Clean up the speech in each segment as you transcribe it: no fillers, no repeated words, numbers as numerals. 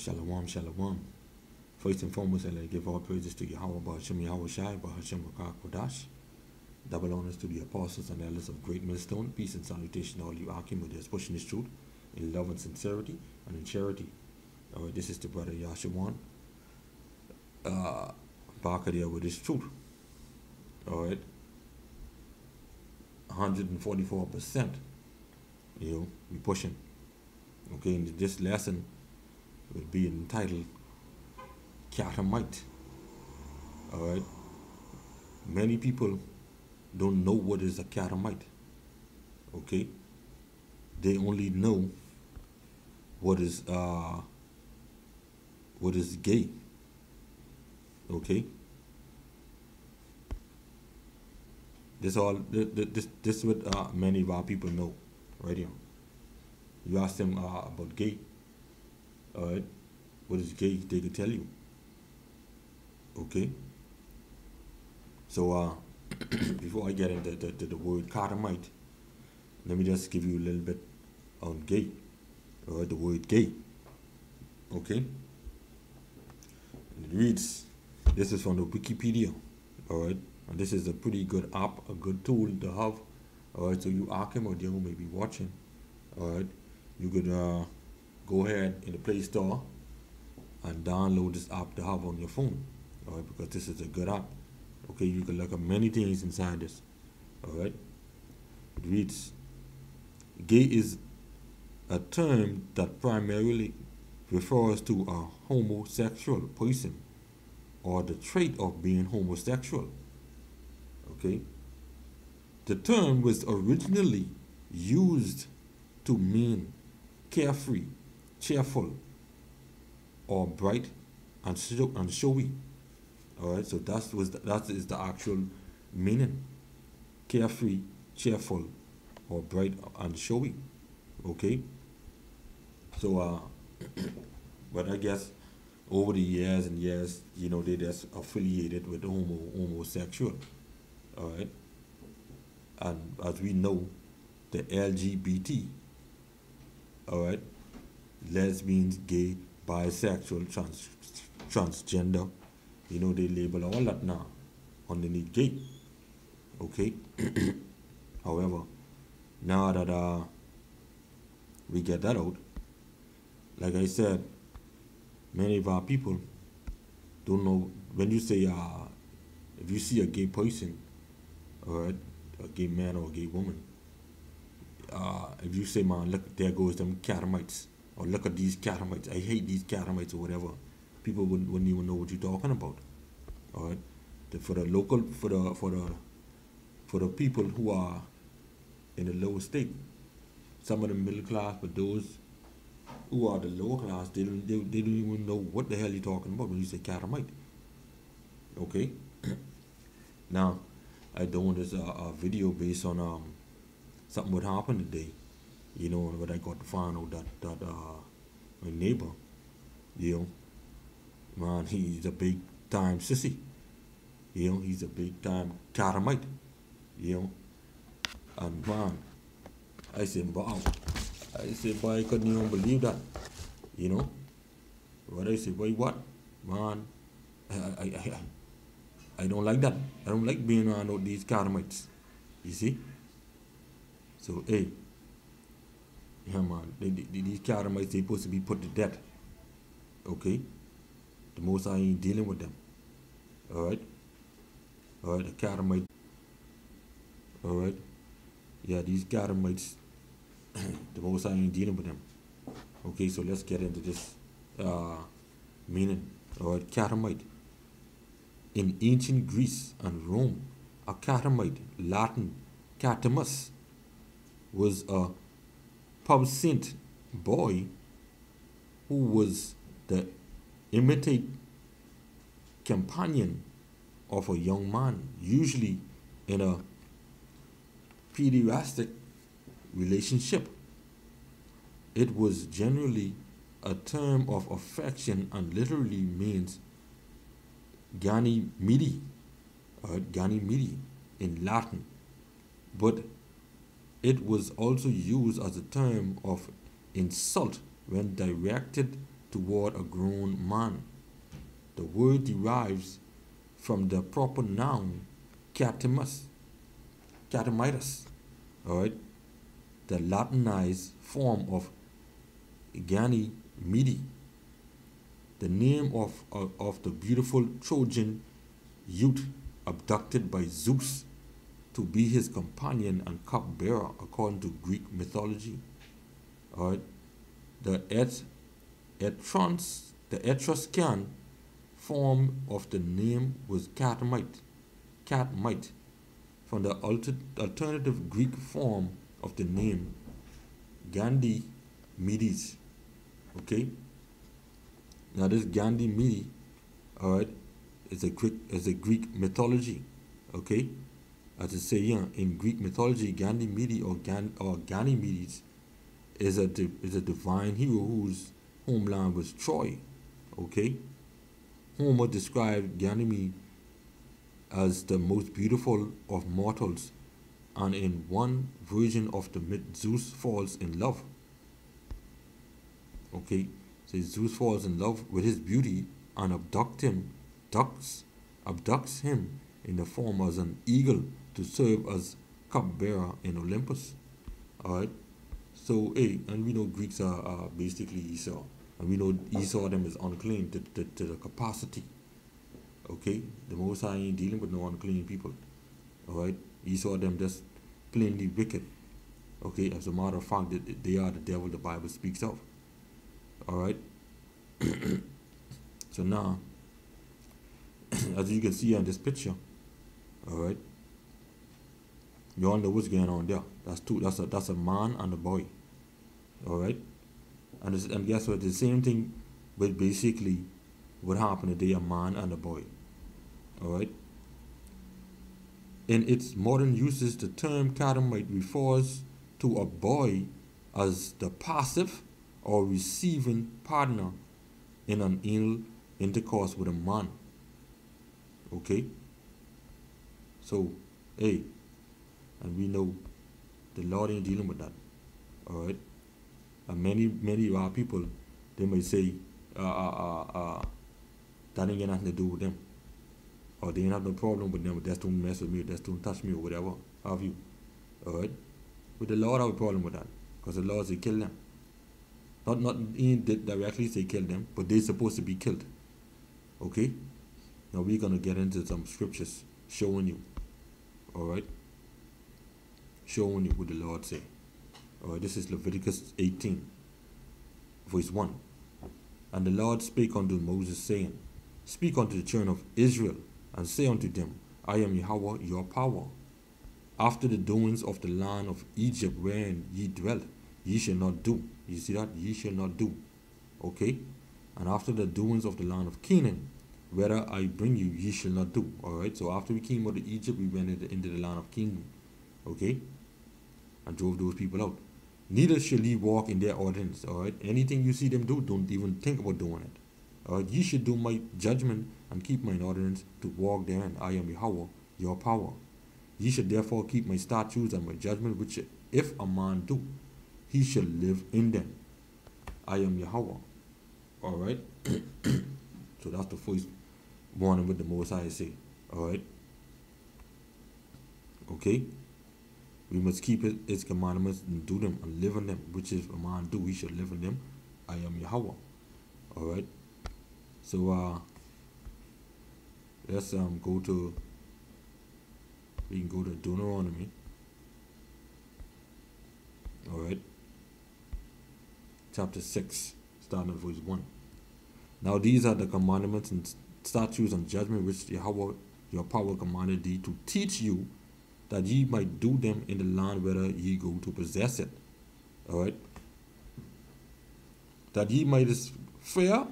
Shalom, shalom. First and foremost, I'd like to give all praises to Yahweh, Bahasham Yahweh Shai, Bahasham Rakah Kodash. Double honors to the apostles and elders of Great Millstone. Peace and salutation to all you Akim who is pushing this truth in love and sincerity and in charity. Alright, this is the brother Yashawan. Back there with this truth. Alright. 144%. We pushing. Okay, and this lesson will be entitled Catamite. Alright. Many people don't know what is a Catamite. Okay? They only know what is gay. Okay? This is what many of our people know right here. You ask them about gay, alright, what is gay, they can tell you. Okay? So before I get into the word Catamite, let me just give you a little bit on gay, or the word gay. Okay? And it reads, this is from the Wikipedia, alright, and this is a pretty good app, a good tool to have, alright, so you Akim or you may be watching, alright, you could go ahead in the Play Store and download this app to have on your phone, alright, because this is a good app. Okay, you can look at many things inside this. Alright. It reads, gay is a term that primarily refers to a homosexual person or the trait of being homosexual. Okay. The term was originally used to mean carefree, cheerful, or bright and showy. Alright, so that is the actual meaning. Carefree, cheerful, or bright and showy. Okay? So but I guess over the years and years, they just affiliated with the homosexual. Alright? And as we know, the LGBT, alright, lesbians, gay, bisexual, transgender, they label all that now underneath gay. Okay? However, now that we get that out, like I said, many of our people don't know. When you say if you see a gay person, alright, a gay man or a gay woman, if you say, man, look, there goes them Catamites, or look at these Catamites, I hate these Catamites, or whatever, people wouldn't even know what you're talking about. All right, for the people who are in the lower state, some of the middle class, but those who are the lower class, they don't even know what the hell you're talking about when you say Catamite. Okay. Now, I done this a video based on something what happened today. What I got to find out that my neighbor, man, he's a big time sissy. He's a big time Catamite. And man, I said, wow. I said, boy, I couldn't even believe that. But I said, boy, what? Man, I don't like that. I don't like being around these Catamites. You see? So, hey, yeah, man, these Catamites, they supposed to be put to death. Okay? The most I ain't dealing with them. Alright? Alright, the Catamite. Alright? Yeah, these Catamites, the most I ain't dealing with them. Okay, so let's get into this meaning. Alright, Catamite. In ancient Greece and Rome, a Catamite, Latin Catamus, was a pubescent boy who was the immediate companion of a young man, usually in a pederastic relationship. It was generally a term of affection and literally means Ganymede, Ganymede in Latin, but it was also used as a term of insult when directed toward a grown man. The word derives from the proper noun catamus, catamitus, all right, the Latinized form of Ganymede, the name of the beautiful Trojan youth abducted by Zeus to be his companion and cupbearer according to Greek mythology. All right, the Etruscan form of the name was Catamite, from the alternative Greek form of the name Gandymedes. Okay, now this Ganymede, all right, is a Greek mythology. Okay, as I say here, in Greek mythology, Ganymede or Ganymedes is a divine hero whose homeland was Troy. Okay, Homer described Ganymede as the most beautiful of mortals, and in one version of the myth, Zeus falls in love. Okay, so Zeus falls in love with his beauty and abducts him in the form as an eagle to serve as cupbearer in Olympus. All right. So, hey, and we know Greeks are basically Esau, and we know Esau them is unclean to the capacity. Okay, the Most High ain't dealing with no unclean people. All right, Esau them just plainly wicked. Okay, as a matter of fact, they are the devil the Bible speaks of. All right. So now, as you can see on this picture, all right, you all know what's going on there. That's a man and a boy. All right, and guess what? The same thing, but basically, what happened today? A man and a boy. All right. In its modern uses, the term catamite refers to a boy as the passive or receiving partner in an anal intercourse with a man. Okay? So, hey, and we know the Lord ain't dealing with that. Alright? And many of our people, they may say, that ain't got nothing to do with them. Or they ain't have no problem with them, but that's don't mess with me, that's don't touch me, or whatever. Have you? Alright? But the Lord have a problem with that. Because the Lord say kill them. Not directly say kill them, but they're supposed to be killed. Okay? Now we're gonna get into some scriptures showing you. Alright? Showing you what the Lord say. Alright, this is Leviticus 18, verse 1. And the Lord spake unto Moses, saying, Speak unto the children of Israel, and say unto them, I am Yahweh your power. After the doings of the land of Egypt wherein ye dwelt, ye shall not do. You see that? Ye shall not do. Okay? And after the doings of the land of Canaan, whether I bring you, ye shall not do. Alright? So after we came out of Egypt, we went into the land of Canaan. Okay? And drove those people out. Neither shall ye walk in their ordinance. Alright? Anything you see them do, don't even think about doing it. Alright? Ye should do my judgment and keep mine ordinance to walk therein. I am Yahweh, your power. Ye should therefore keep my statutes and my judgment, which if a man do, he shall live in them. I am Yahweh. Alright? So that's the first warning with the Most High say. Alright? Okay? We must keep his commandments and do them and live in them, which if a man do, he shall live in them. I am Yahweh. Alright? So let's go to, we can go to Deuteronomy. Alright? Chapter 6, starting at verse 1. Now these are the commandments and statutes and judgment which Yahweh your power commanded thee to teach you, that ye might do them in the land whither ye go to possess it. Alright? That ye might fear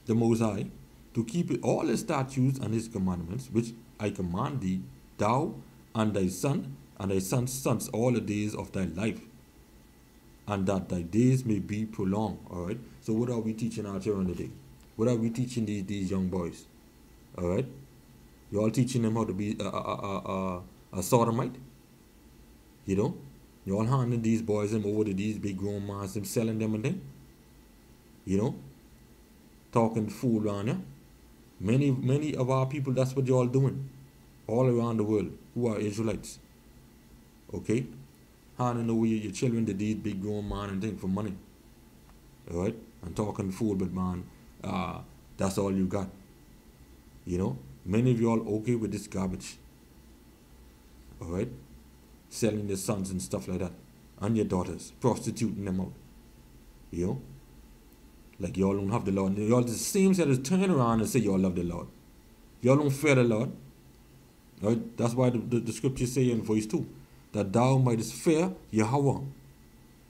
the Most High, to keep all his statutes and his commandments, which I command thee, thou and thy son and thy son's sons, all the days of thy life, and that thy days may be prolonged. Alright? So what are we teaching our children today? What are we teaching these young boys? Alright? You all teaching them how to be a sodomite? You know? You all handing these boys them over to these big grown mans, them selling them and then? You know? talking fool around here. Many of our people, that's what y'all doing all around the world who are Israelites. Okay? Handing away your children to these big grown man and things for money. Alright? And talking fool, but man, that's all you got. You know? Many of y'all okay with this garbage. Alright? Selling their sons and stuff like that. And your daughters. Prostituting them out. You know? Like y'all don't have the Lord. Y'all the same set as turn around and say y'all love the Lord. Y'all don't fear the Lord. Right? That's why the scripture say in verse 2 that thou mightest fear Yahweh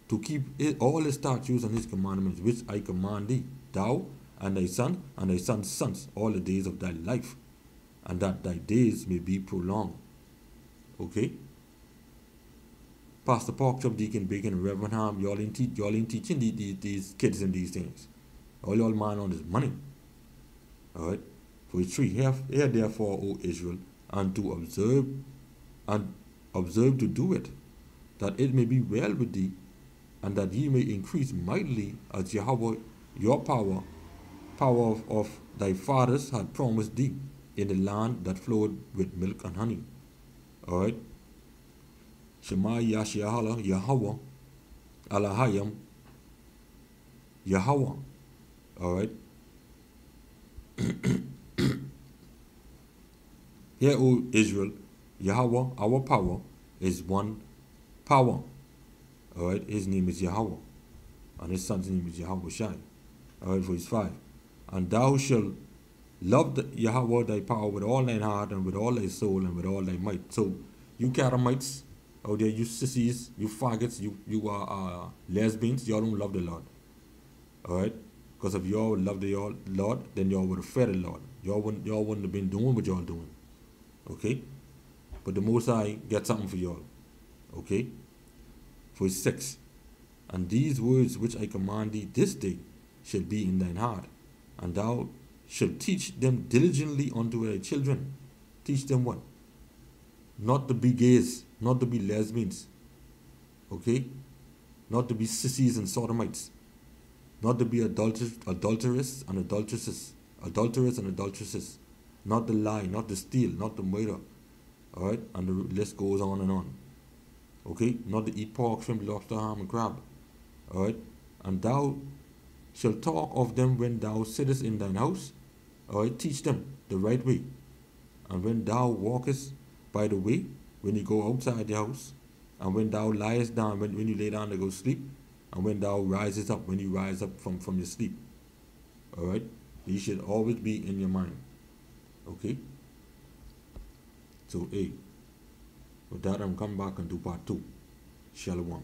to keep all his statutes and his commandments which I command thee, thou and thy son and thy son's sons, all the days of thy life, and that thy days may be prolonged. Okay? Pastor Park, Chub Deacon Bacon, and Reverend Ham, y'all ain't teaching these kids and these things. All y'all mind on is money. Alright? Verse 3, hear therefore, O Israel, and to observe to do it, that it may be well with thee, and that ye may increase mightily as Yahweh your power of thy fathers had promised thee, in the land that flowed with milk and honey. Alright? Qam Yarsharahla, Yahweh, Alahayam, Yahweh. Alright? Hear, O Israel, Yahweh, our power, is one power. Alright? His name is Yahweh. And his son's name is Yahweh Shai. Alright, verse 5. And thou shalt love Yahweh thy power with all thine heart, and with all thy soul, and with all thy might. So, you Catamites out there, you sissies, you faggots, you are lesbians, y'all don't love the Lord. Alright? Because if y'all loved the Lord, then y'all would have fed the Lord. Y'all wouldn't have been doing what y'all doing. Okay? But the Most High got something for y'all. Okay? Verse 6. And these words which I command thee this day shall be in thine heart, and thou shalt teach them diligently unto thy children. Teach them what? Not to be gays, not to be lesbians. Okay? Not to be sissies and sodomites. Not to be adulterers and adulteresses. Not to lie, not to steal, not to murder. Alright? And the list goes on and on. Okay? Not to eat pork, shrimp, lobster, ham, and crab. Alright? And thou shalt talk of them when thou sittest in thine house. Alright? Teach them the right way. And when thou walkest by the way, when you go outside the house, and when thou liest down, when you lay down to go sleep, and when thou risest up, when you rise up from your sleep. Alright? These should always be in your mind. Okay? So, hey, with that, I'm coming back and do part 2. Shalom.